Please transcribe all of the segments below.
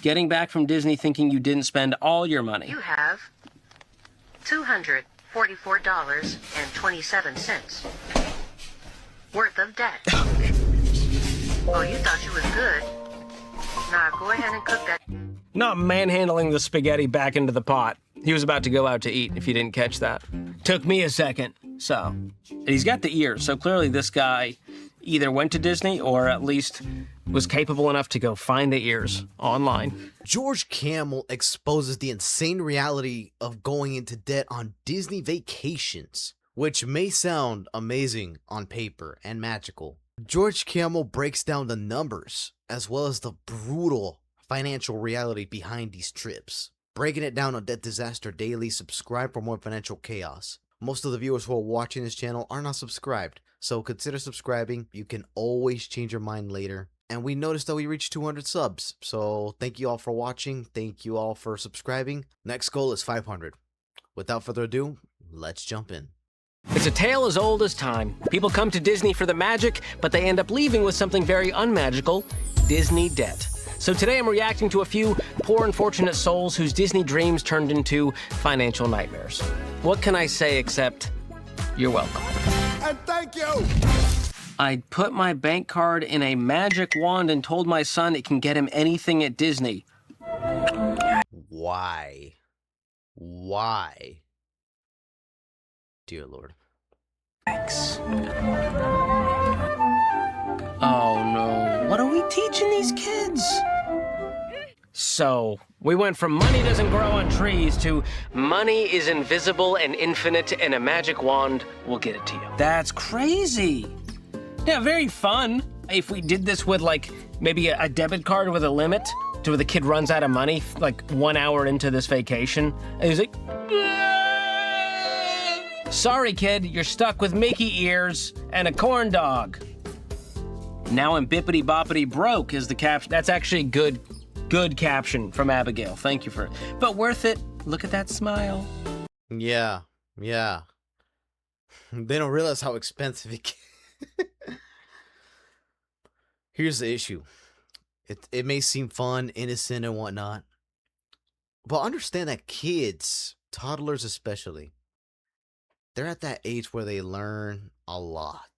Getting back from Disney thinking you didn't spend all your money. You have $244.27 worth of debt. Oh, you thought you was good. Now go ahead and cook that. Not manhandling the spaghetti back into the pot. He was about to go out to eat, if you didn't catch that. Took me a second. So, and he's got the ears, so clearly this guy either went to Disney or at least was capable enough to go find the ears online. George Kamel exposes the insane reality of going into debt on Disney vacations, which may sound amazing on paper and magical. George Kamel breaks down the numbers as well as the brutal financial reality behind these trips. Breaking it down on Debt Disaster Daily. Subscribe for more financial chaos. Most of the viewers who are watching this channel are not subscribed, so consider subscribing. You can always change your mind later. And we noticed that we reached 200 subs, so thank you all for watching. Thank you all for subscribing. Next goal is 500. Without further ado, let's jump in. It's a tale as old as time. People come to Disney for the magic, but they end up leaving with something very unmagical: Disney debt. So today I'm reacting to a few poor unfortunate souls whose Disney dreams turned into financial nightmares. What can I say except, you're welcome. And thank you! I put my bank card in a magic wand and told my son it can get him anything at Disney. Why? Why? Dear Lord. Thanks. Oh no, what are we teaching these kids? So, we went from money doesn't grow on trees to money is invisible and infinite and a magic wand will get it to you. That's crazy. Yeah, very fun if we did this with like maybe a debit card with a limit to where the kid runs out of money like 1 hour into this vacation. And he's like, sorry kid, you're stuck with Mickey ears and a corn dog. Now I'm bippity boppity broke is the caption. That's actually good caption from Abigail. Thank you for it. But worth it. Look at that smile. Yeah. They don't realize how expensive it can. Here's the issue. It may seem fun, innocent, and whatnot, but understand that kids, toddlers especially, they're at that age where they learn a lot.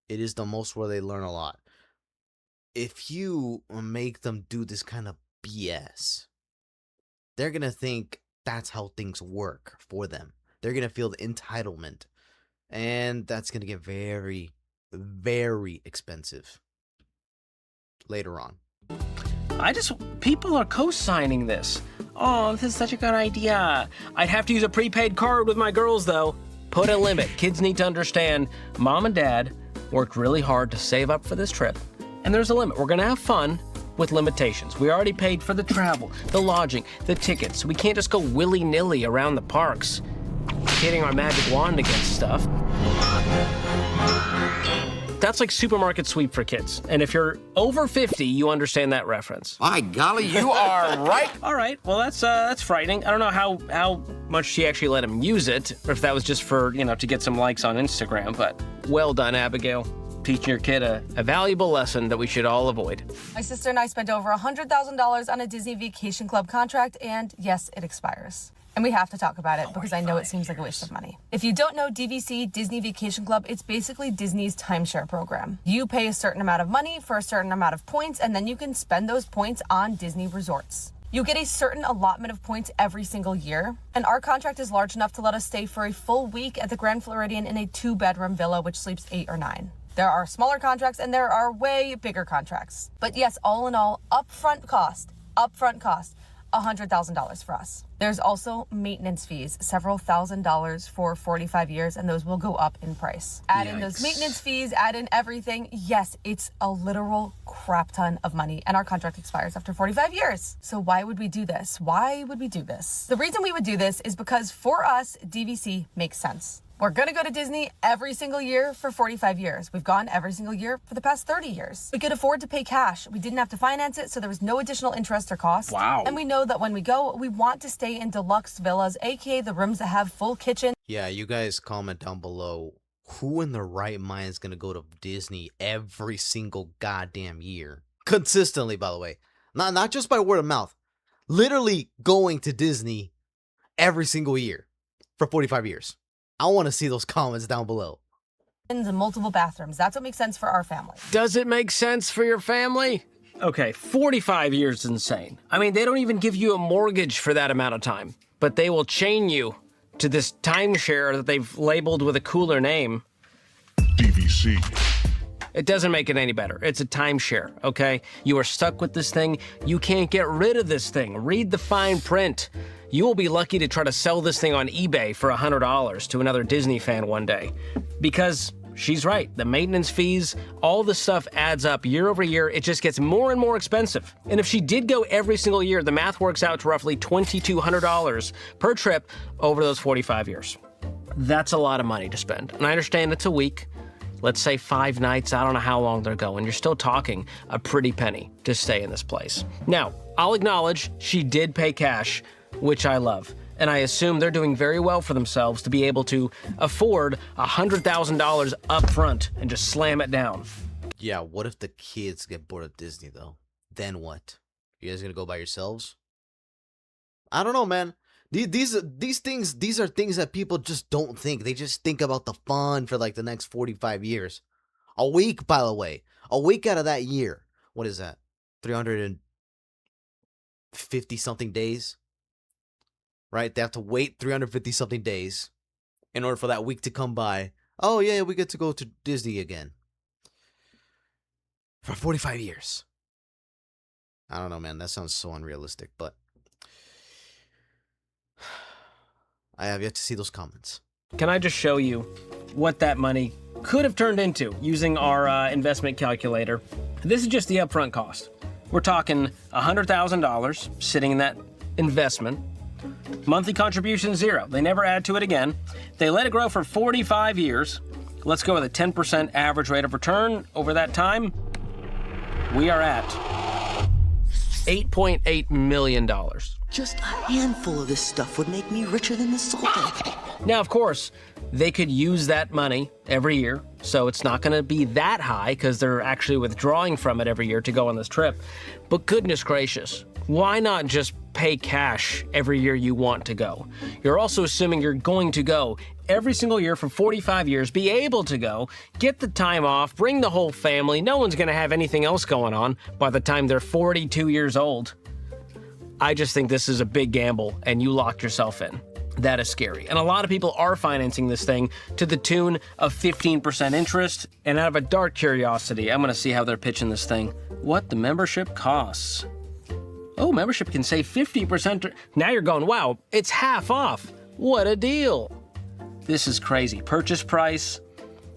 It is the most where they learn a lot. If you make them do this kind of BS, they're going to think that's how things work for them. They're going to feel the entitlement. And that's going to get very, very expensive later on. People are co-signing this. Oh, this is such a good idea. I'd have to use a prepaid card with my girls, though. Put a limit. Kids need to understand mom and dad worked really hard to save up for this trip. And there's a limit. We're going to have fun with limitations. We already paid for the travel, the lodging, the tickets. We can't just go willy-nilly around the parks, hitting our magic wand against stuff. That's like supermarket sweep for kids. And if you're over 50, you understand that reference. By golly, you are right. All right, well, that's frightening. I don't know how much she actually let him use it, or if that was just for, to get some likes on Instagram, but well done, Abigail. Teaching your kid a valuable lesson that we should all avoid. My sister and I spent over $100,000 on a Disney Vacation Club contract, and yes, it expires. And we have to talk about it because I know it seems like a waste of money. If you don't know DVC, Disney Vacation Club, it's basically Disney's timeshare program. You pay a certain amount of money for a certain amount of points, and then you can spend those points on Disney resorts. You get a certain allotment of points every single year, and our contract is large enough to let us stay for a full week at the Grand Floridian in a 2-bedroom villa, which sleeps 8 or 9. There are smaller contracts and there are way bigger contracts. But yes, all in all, upfront cost, $100,000 for us. There's also maintenance fees, several $1,000s for 45 years, and those will go up in price. Add in those maintenance fees, add in everything. Yes, it's a literal crap ton of money, and our contract expires after 45 years. So why would we do this? Why would we do this? The reason we would do this is because for us, DVC makes sense. We're gonna go to Disney every single year for 45 years. We've gone every single year for the past 30 years. We could afford to pay cash. We didn't have to finance it, so there was no additional interest or cost. Wow. And we know that when we go, we want to stay in deluxe villas, aka the rooms that have full kitchen. Yeah, you guys comment down below. Who in their right mind is gonna go to Disney every single goddamn year? Consistently, by the way. Not just by word of mouth. Literally going to Disney every single year for 45 years. I want to see those comments down below. And multiple bathrooms. That's what makes sense for our family. Does it make sense for your family? Okay, 45 years is insane. I mean, they don't even give you a mortgage for that amount of time, but they will chain you to this timeshare that they've labeled with a cooler name. DVC. It doesn't make it any better. It's a timeshare, okay? You are stuck with this thing. You can't get rid of this thing. Read the fine print. You will be lucky to try to sell this thing on eBay for $100 to another Disney fan one day. Because she's right, the maintenance fees, all the stuff adds up year over year. It just gets more and more expensive. And if she did go every single year, the math works out to roughly $2,200 per trip over those 45 years. That's a lot of money to spend. And I understand it's a week. Let's say 5 nights, I don't know how long they're going. You're still talking a pretty penny to stay in this place. Now, I'll acknowledge she did pay cash, which I love. And I assume they're doing very well for themselves to be able to afford $100,000 up front and just slam it down. Yeah, what if the kids get bored of Disney, though? Then what? You guys gonna go by yourselves? I don't know, man. These are things that people just don't think. They just think about the fun for like the next 45 years. A week, by the way. A week out of that year. What is that? 350 something days? Right? They have to wait 350 something days in order for that week to come by. Oh yeah, we get to go to Disney again. For 45 years. I don't know, man. That sounds so unrealistic, but I have yet to see those comments. Can I just show you what that money could have turned into using our investment calculator? This is just the upfront cost. We're talking $100,000 sitting in that investment. Monthly contribution 0. They never add to it again. They let it grow for 45 years. Let's go with a 10% average rate of return over that time. We are at $8.8 million. Just a handful of this stuff would make me richer than the Sultan. Now, of course, they could use that money every year, so it's not going to be that high because they're actually withdrawing from it every year to go on this trip. But goodness gracious, why not just pay cash every year you want to go? You're also assuming you're going to go every single year for 45 years, be able to go, get the time off, bring the whole family. No one's going to have anything else going on by the time they're 42 years old. I just think this is a big gamble, and you locked yourself in. That is scary. And a lot of people are financing this thing to the tune of 15% interest. And out of a dark curiosity, I'm going to see how they're pitching this thing. What the membership costs. Oh, membership can save 50%. Now you're going, wow, it's half off. What a deal. This is crazy. Purchase price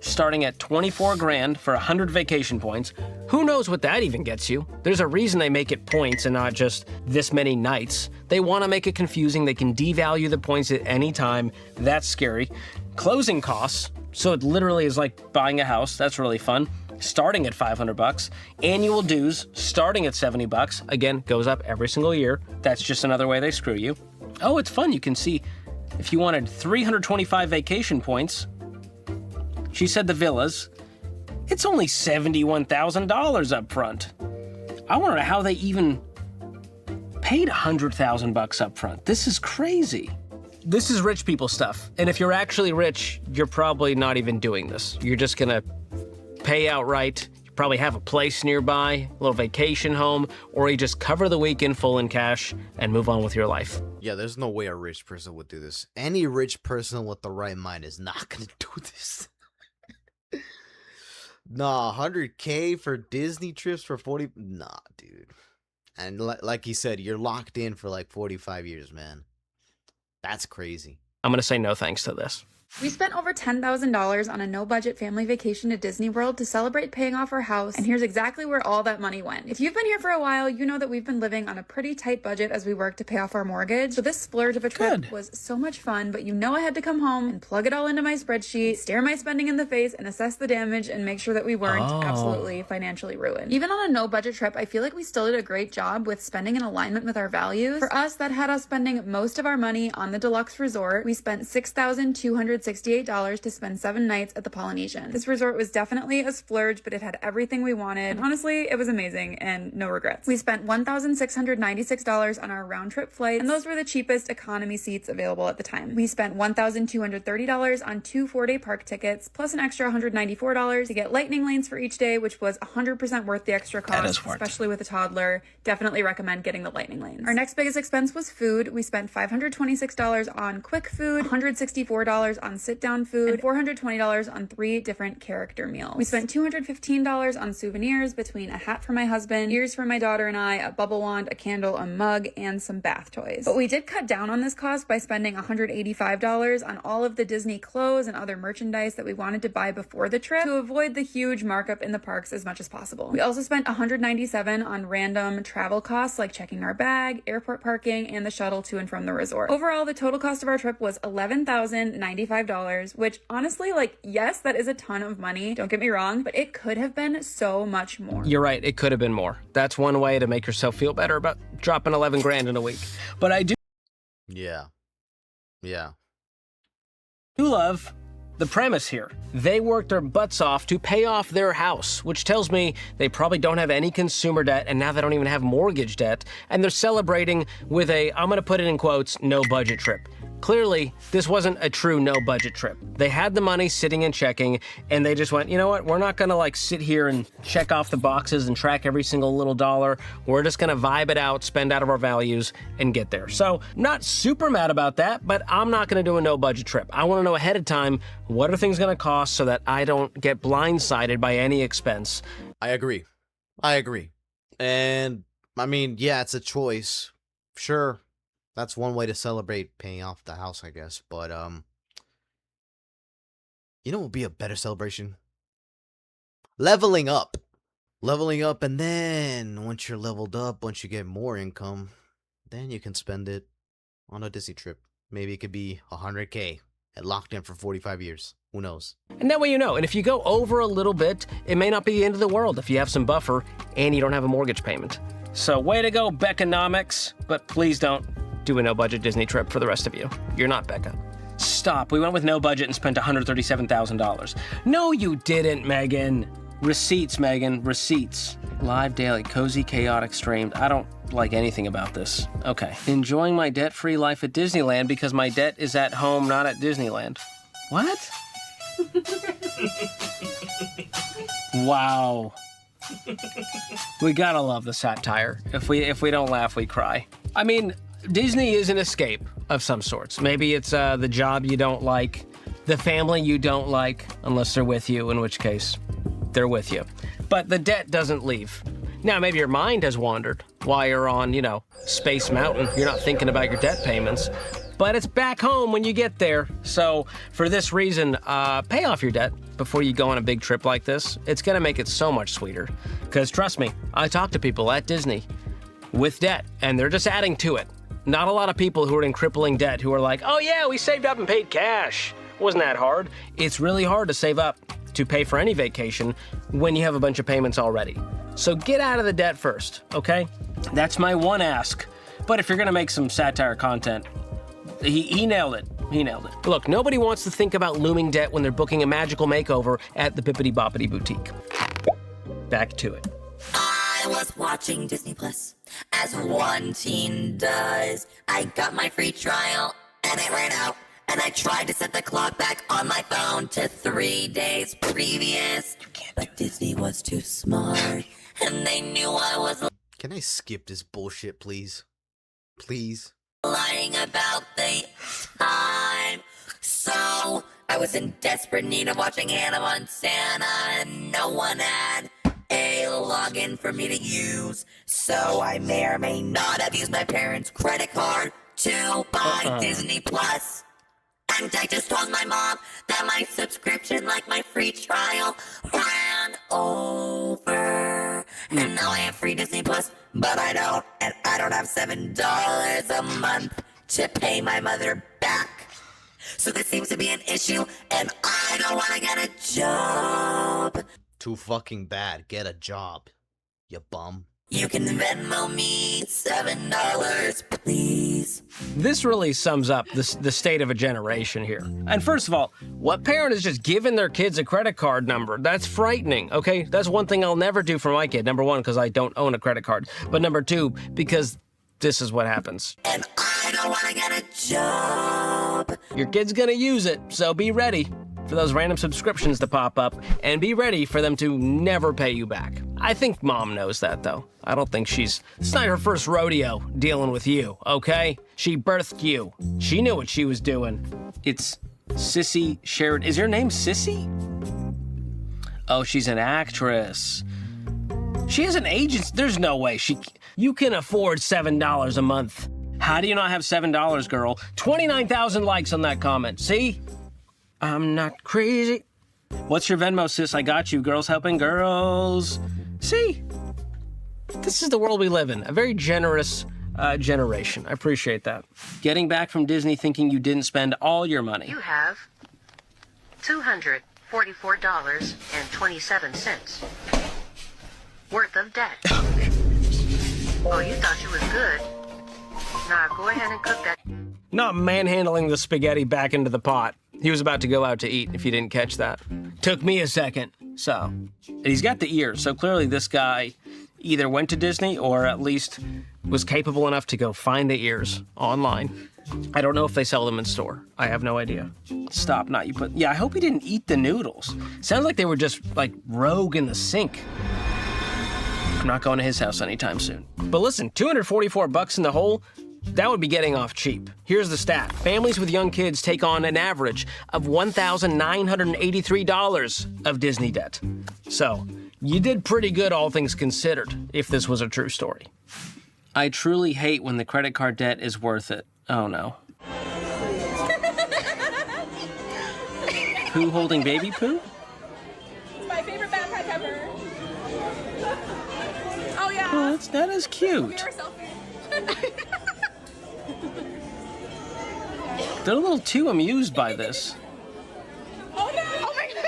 starting at $24,000 for 100 vacation points. Who knows what that even gets you? There's a reason they make it points and not just this many nights. They want to make it confusing. They can devalue the points at any time. That's scary. Closing costs. So it literally is like buying a house. That's really fun. Starting at $500. Annual dues starting at $70. Again, goes up every single year. That's just another way they screw you. Oh, it's fun. You can see if you wanted 325 vacation points. She said the villas, it's only $71,000 up front. I want to know how they even paid $100,000 up front. This is crazy. This is rich people stuff. And if you're actually rich, you're probably not even doing this. You're just gonna pay outright. You probably have a place nearby, a little vacation home, or you just cover the week in full in cash and move on with your life. Yeah, there's no way a rich person would do this. Any rich person with the right mind is not gonna do this. Nah, $100K for Disney trips for 40. Nah, dude. And like he said, you're locked in for like 45 years, man. That's crazy. I'm gonna say no thanks to this. We spent over $10,000 on a no-budget family vacation to Disney World to celebrate paying off our house, and here's exactly where all that money went. If you've been here for a while, you know that we've been living on a pretty tight budget as we work to pay off our mortgage, so this splurge of a trip was so much fun, but you know I had to come home and plug it all into my spreadsheet, stare my spending in the face, and assess the damage and make sure that we weren't absolutely financially ruined. Even on a no-budget trip, I feel like we still did a great job with spending in alignment with our values. For us, that had us spending most of our money on the deluxe resort. We spent $6,200 $1,168 to spend 7 nights at the Polynesian. This resort was definitely a splurge, but it had everything we wanted. And honestly, it was amazing and no regrets. We spent $1,696 on our round trip flights, and those were the cheapest economy seats available at the time. We spent $1,230 on 2 4-day park tickets, plus an extra $194 to get lightning lanes for each day, which was 100% worth the extra cost, especially with a toddler. Definitely recommend getting the lightning lanes. Our next biggest expense was food. We spent $526 on quick food, $164 on sit-down food, and $420 on 3 different character meals. We spent $215 on souvenirs between a hat for my husband, ears for my daughter and I, a bubble wand, a candle, a mug, and some bath toys. But we did cut down on this cost by spending $185 on all of the Disney clothes and other merchandise that we wanted to buy before the trip to avoid the huge markup in the parks as much as possible. We also spent $197 on random travel costs like checking our bag, airport parking, and the shuttle to and from the resort. Overall, the total cost of our trip was $11,095, which honestly, like, yes, that is a ton of money. Don't get me wrong, but it could have been so much more. You're right, it could have been more. That's one way to make yourself feel better about dropping 11 grand in a week. But I do love the premise here. They worked their butts off to pay off their house, which tells me they probably don't have any consumer debt, and now they don't even have mortgage debt, and they're celebrating with a, I'm gonna put it in quotes, no budget trip. Clearly, this wasn't a true no-budget trip. They had the money sitting and checking, and they just went, you know what, we're not gonna like sit here and check off the boxes and track every single little dollar. We're just gonna vibe it out, spend out of our values, and get there. So, not super mad about that, but I'm not gonna do a no-budget trip. I wanna know ahead of time, what are things gonna cost so that I don't get blindsided by any expense. I agree. And, I mean, yeah, it's a choice. Sure. That's one way to celebrate paying off the house, I guess. But, you know what would be a better celebration? Leveling up. Leveling up, and then once you're leveled up, once you get more income, then you can spend it on a Disney trip. Maybe it could be $100K and locked in for 45 years. Who knows? And that way you know. And if you go over a little bit, it may not be the end of the world if you have some buffer and you don't have a mortgage payment. So way to go, Beckonomics. But please don't do a no-budget Disney trip for the rest of you. You're not Becca. Stop. We went with no budget and spent $137,000. No, you didn't, Megan. Receipts, Megan. Receipts. Live daily, cozy, chaotic, streamed. I don't like anything about this. Okay. Enjoying my debt-free life at Disneyland because my debt is at home, not at Disneyland. What? Wow. We gotta love the satire. If we don't laugh, we cry. I mean, Disney is an escape of some sorts. Maybe it's the job you don't like, the family you don't like, unless they're with you, in which case they're with you. But the debt doesn't leave. Now, maybe your mind has wandered while you're on, Space Mountain. You're not thinking about your debt payments. But it's back home when you get there. So for this reason, pay off your debt before you go on a big trip like this. It's gonna make it so much sweeter. Because trust me, I talk to people at Disney with debt, and they're just adding to it. Not a lot of people who are in crippling debt who are like, oh yeah, we saved up and paid cash. Wasn't that hard? It's really hard to save up to pay for any vacation when you have a bunch of payments already. So get out of the debt first, okay? That's my one ask. But if you're gonna make some satire content, he nailed it. He nailed it. Look, nobody wants to think about looming debt when they're booking a magical makeover at the Bippity Boppity Boutique. Back to it. I was watching Disney Plus, as one teen does. I got my free trial, and it ran out. And I tried to set the clock back on my phone to 3 days previous. But Disney was too smart, and they knew I was Can I skip this bullshit, please? Please? lying about the time. So I was in desperate need of watching Hannah Montana, and no one had a login for me to use. So I may or may not have used my parents' credit card to buy Disney Plus. And I just told my mom that my subscription, like my free trial, ran over. And now I have free Disney Plus, but I don't. And I don't have $7 a month to pay my mother back. So this seems to be an issue, and I don't want to get a job. Too fucking bad. Get a job, you bum. You can Venmo me $7, please. This really sums up the state of a generation here. And first of all, what parent is just giving their kids a credit card number? That's frightening, okay? That's one thing I'll never do for my kid. Number one, because I don't own a credit card. But number two, because this is what happens. And I don't want to get a job. Your kid's gonna use it, so be ready for those random subscriptions to pop up, and be ready for them to never pay you back. I think mom knows that, though. I don't think it's not her first rodeo dealing with you, okay? She birthed you. She knew what she was doing. It's Sissy Sheridan. Is your name Sissy? Oh, she's an actress. She has an agent. There's no way you can afford $7 a month. How do you not have $7, girl? 29,000 likes on that comment. See? I'm not crazy. What's your Venmo, sis? I got you. Girls helping girls. See? This is the world we live in. A very generous generation. I appreciate that. Getting back from Disney thinking you didn't spend all your money. You have $244.27 worth of debt. Oh, you thought you was good. Now go ahead and cook that. Not manhandling the spaghetti back into the pot. He was about to go out to eat, if you didn't catch that. Took me a second. So, and he's got the ears, so clearly this guy either went to Disney or at least was capable enough to go find the ears online. I don't know if they sell them in store. I have no idea. Stop, not you put. Yeah, I hope he didn't eat the noodles. Sounds like they were just like rogue in the sink. I'm not going to his house anytime soon. But listen, $244 in the hole, that would be getting off cheap. Here's the stat. Families with young kids take on an average of $1,983 of Disney debt. So, you did pretty good, all things considered, if this was a true story. I truly hate when the credit card debt is worth it. Oh no. Pooh holding baby Pooh? My favorite backpack ever. Oh yeah. Oh, that is cute. They're a little too amused by this. Oh no! Oh my God.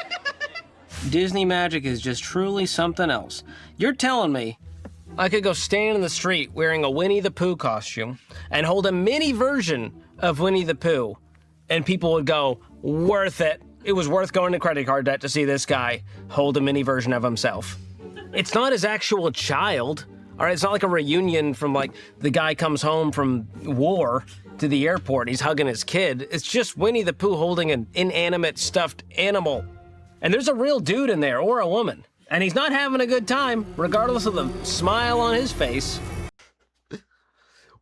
Disney magic is just truly something else. You're telling me I could go stand in the street wearing a Winnie the Pooh costume and hold a mini version of Winnie the Pooh, and people would go, worth it. It was worth going to credit card debt to see this guy hold a mini version of himself. It's not his actual child. All right, it's not like a reunion from like the guy comes home from war to the airport. He's hugging his kid. It's just Winnie the Pooh holding an inanimate stuffed animal. And there's a real dude in there, or a woman. And he's not having a good time, regardless of the smile on his face.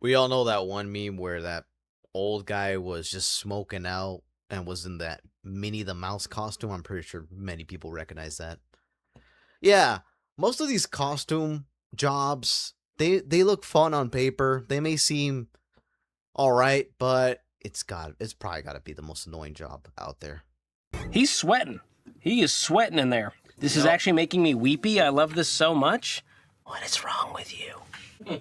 We all know that one meme where that old guy was just smoking out and was in that Minnie the Mouse costume. I'm pretty sure many people recognize that. Yeah, most of these costume jobs, they look fun on paper. They may seem all right, but it's probably got to be the most annoying job out there. He's sweating. He is sweating in there. This is actually making me weepy. I love this so much. What is wrong with you?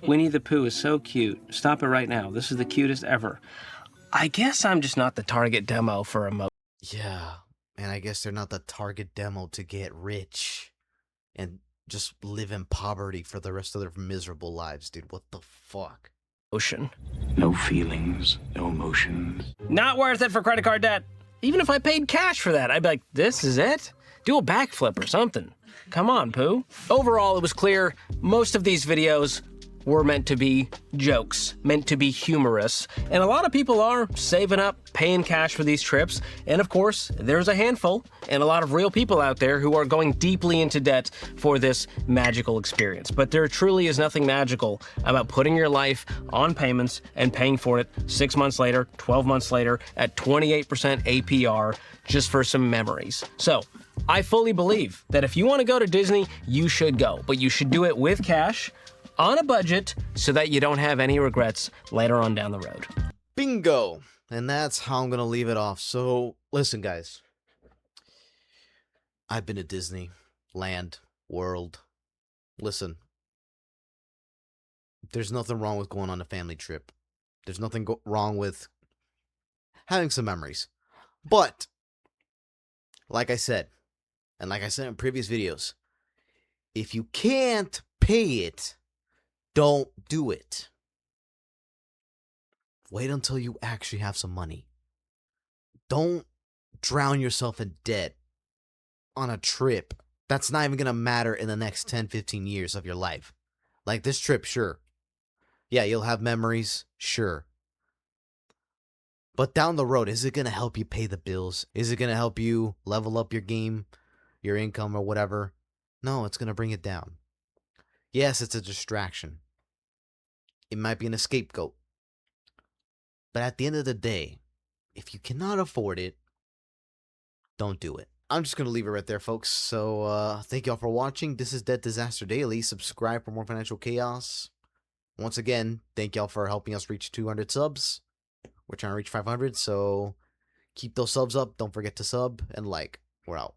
Winnie the Pooh is so cute. Stop it right now. This is the cutest ever. I guess I'm just not the target demo for emo. Yeah, and I guess they're not the target demo to get rich and just live in poverty for the rest of their miserable lives, dude. What the fuck? Ocean. No feelings, no emotions. Not worth it for credit card debt. Even if I paid cash for that, I'd be like, this is it? Do a backflip or something. Come on, Pooh. Overall, it was clear most of these videos were meant to be jokes, meant to be humorous. And a lot of people are saving up, paying cash for these trips. And of course, there's a handful and a lot of real people out there who are going deeply into debt for this magical experience. But there truly is nothing magical about putting your life on payments and paying for it 6 months later, 12 months later at 28% APR just for some memories. So, I fully believe that if you want to go to Disney, you should go, but you should do it with cash, on a budget, so that you don't have any regrets later on down the road. Bingo! And that's how I'm gonna leave it off. So, listen, guys. I've been to Disney, Land, World. Listen. There's nothing wrong with going on a family trip. There's nothing wrong with having some memories. But, like I said, and like I said in previous videos, if you can't pay it, don't do it. Wait until you actually have some money. Don't drown yourself in debt on a trip that's not even going to matter in the next 10, 15 years of your life. Like this trip, sure. Yeah, you'll have memories, sure. But down the road, is it going to help you pay the bills? Is it going to help you level up your game, your income, or whatever? No, it's going to bring it down. Yes, it's a distraction. It might be an scapegoat. But at the end of the day, if you cannot afford it, don't do it. I'm just going to leave it right there, folks. So, thank y'all for watching. This is Dead Disaster Daily. Subscribe for more financial chaos. Once again, thank y'all for helping us reach 200 subs. We're trying to reach 500, so keep those subs up. Don't forget to sub and like. We're out.